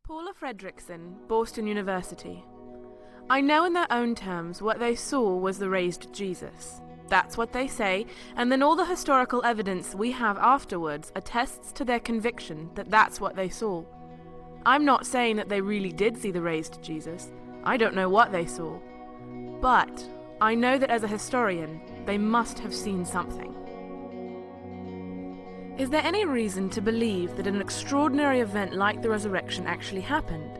Paula Fredrickson, Boston University. I know in their own terms what they saw was the raised Jesus. That's what they say, and then all the historical evidence we have afterwards attests to their conviction that that's what they saw. I'm not saying that they really did see the raised Jesus. I don't know what they saw. But I know that as a historian, they must have seen something. Is there any reason to believe that an extraordinary event like the resurrection actually happened?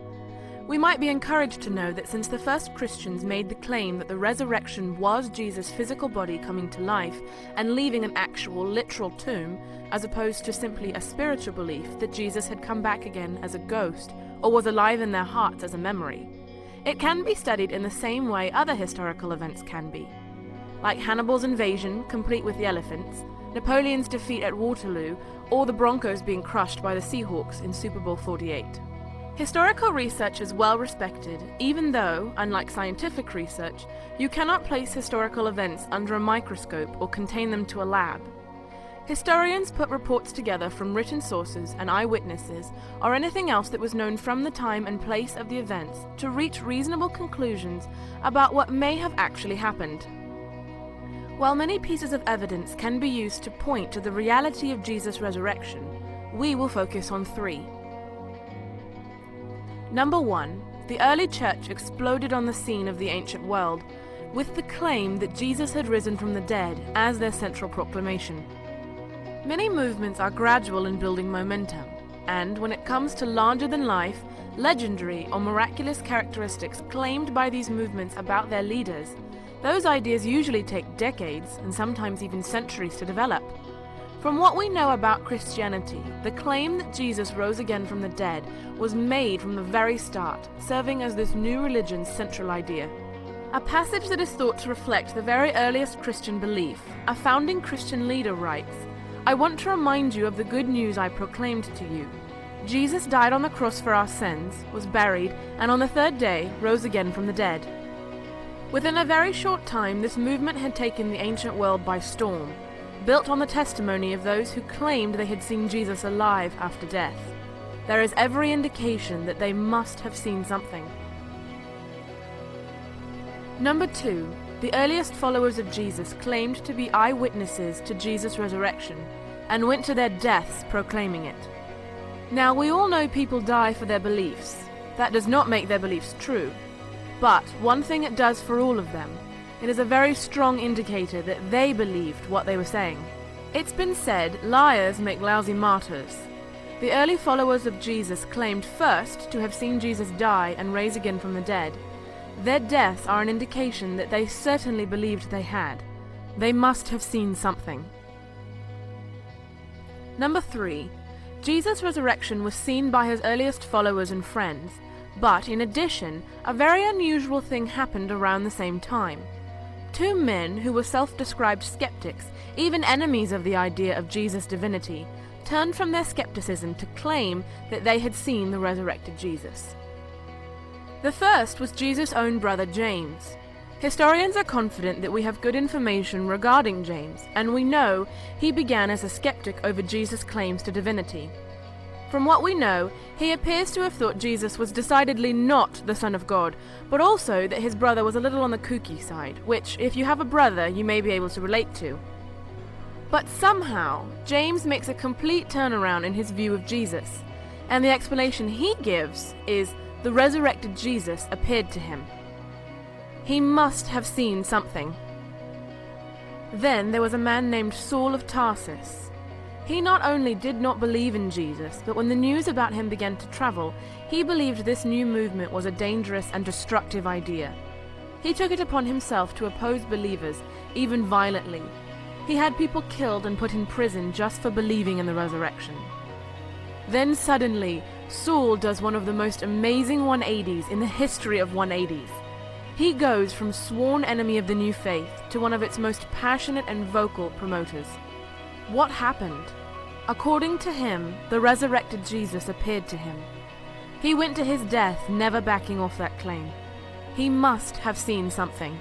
We might be encouraged to know that since the first Christians made the claim that the resurrection was Jesus' physical body coming to life and leaving an actual, literal tomb, as opposed to simply a spiritual belief that Jesus had come back again as a ghost or was alive in their hearts as a memory, it can be studied in the same way other historical events can be. Like Hannibal's invasion, complete with the elephants, Napoleon's defeat at Waterloo, or the Broncos being crushed by the Seahawks in Super Bowl 48. Historical research is well respected, even though, unlike scientific research, you cannot place historical events under a microscope or contain them to a lab. Historians put reports together from written sources and eyewitnesses, or anything else that was known from the time and place of the events, to reach reasonable conclusions about what may have actually happened. While many pieces of evidence can be used to point to the reality of Jesus' resurrection, we will focus on three. Number one, the early church exploded on the scene of the ancient world with the claim that Jesus had risen from the dead as their central proclamation. Many movements are gradual in building momentum, and when it comes to larger-than-life, legendary or miraculous characteristics claimed by these movements about their leaders, those ideas usually take decades and sometimes even centuries to develop. From what we know about Christianity, the claim that Jesus rose again from the dead was made from the very start, serving as this new religion's central idea. A passage that is thought to reflect the very earliest Christian belief, a founding Christian leader writes, "I want to remind you of the good news I proclaimed to you. Jesus died on the cross for our sins, was buried, and on the third day rose again from the dead." Within a very short time, this movement had taken the ancient world by storm, built on the testimony of those who claimed they had seen Jesus alive after death. There is every indication that they must have seen something. Number two, the earliest followers of Jesus claimed to be eyewitnesses to Jesus' resurrection and went to their deaths proclaiming it. Now, we all know people die for their beliefs. That does not make their beliefs true. But one thing it does for all of them, it is a very strong indicator that they believed what they were saying. It's been said, liars make lousy martyrs. The early followers of Jesus claimed first to have seen Jesus die and rise again from the dead. Their deaths are an indication that they certainly believed they had. They must have seen something. Number three, Jesus' resurrection was seen by his earliest followers and friends. But in addition, a very unusual thing happened around the same time. Two men who were self-described skeptics, even enemies of the idea of Jesus' divinity, turned from their skepticism to claim that they had seen the resurrected Jesus. The first was Jesus' own brother James. Historians are confident that we have good information regarding James, and we know he began as a skeptic over Jesus' claims to divinity. From what we know, he appears to have thought Jesus was decidedly not the Son of God, but also that his brother was a little on the kooky side, which, if you have a brother, you may be able to relate to. But somehow, James makes a complete turnaround in his view of Jesus, and the explanation he gives is the resurrected Jesus appeared to him. He must have seen something. Then there was a man named Saul of Tarsus. He not only did not believe in Jesus, but when the news about him began to travel, he believed this new movement was a dangerous and destructive idea. He took it upon himself to oppose believers, even violently. He had people killed and put in prison just for believing in the resurrection. Then suddenly, Saul does one of the most amazing 180s in the history of 180s. He goes from sworn enemy of the new faith to one of its most passionate and vocal promoters. What happened? According to him, the resurrected Jesus appeared to him. He went to his death, never backing off that claim. He must have seen something.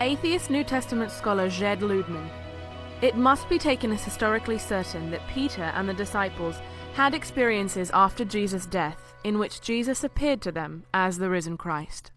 Atheist New Testament scholar Jed Ludman. It must be taken as historically certain that Peter and the disciples had experiences after Jesus' death in which Jesus appeared to them as the risen Christ.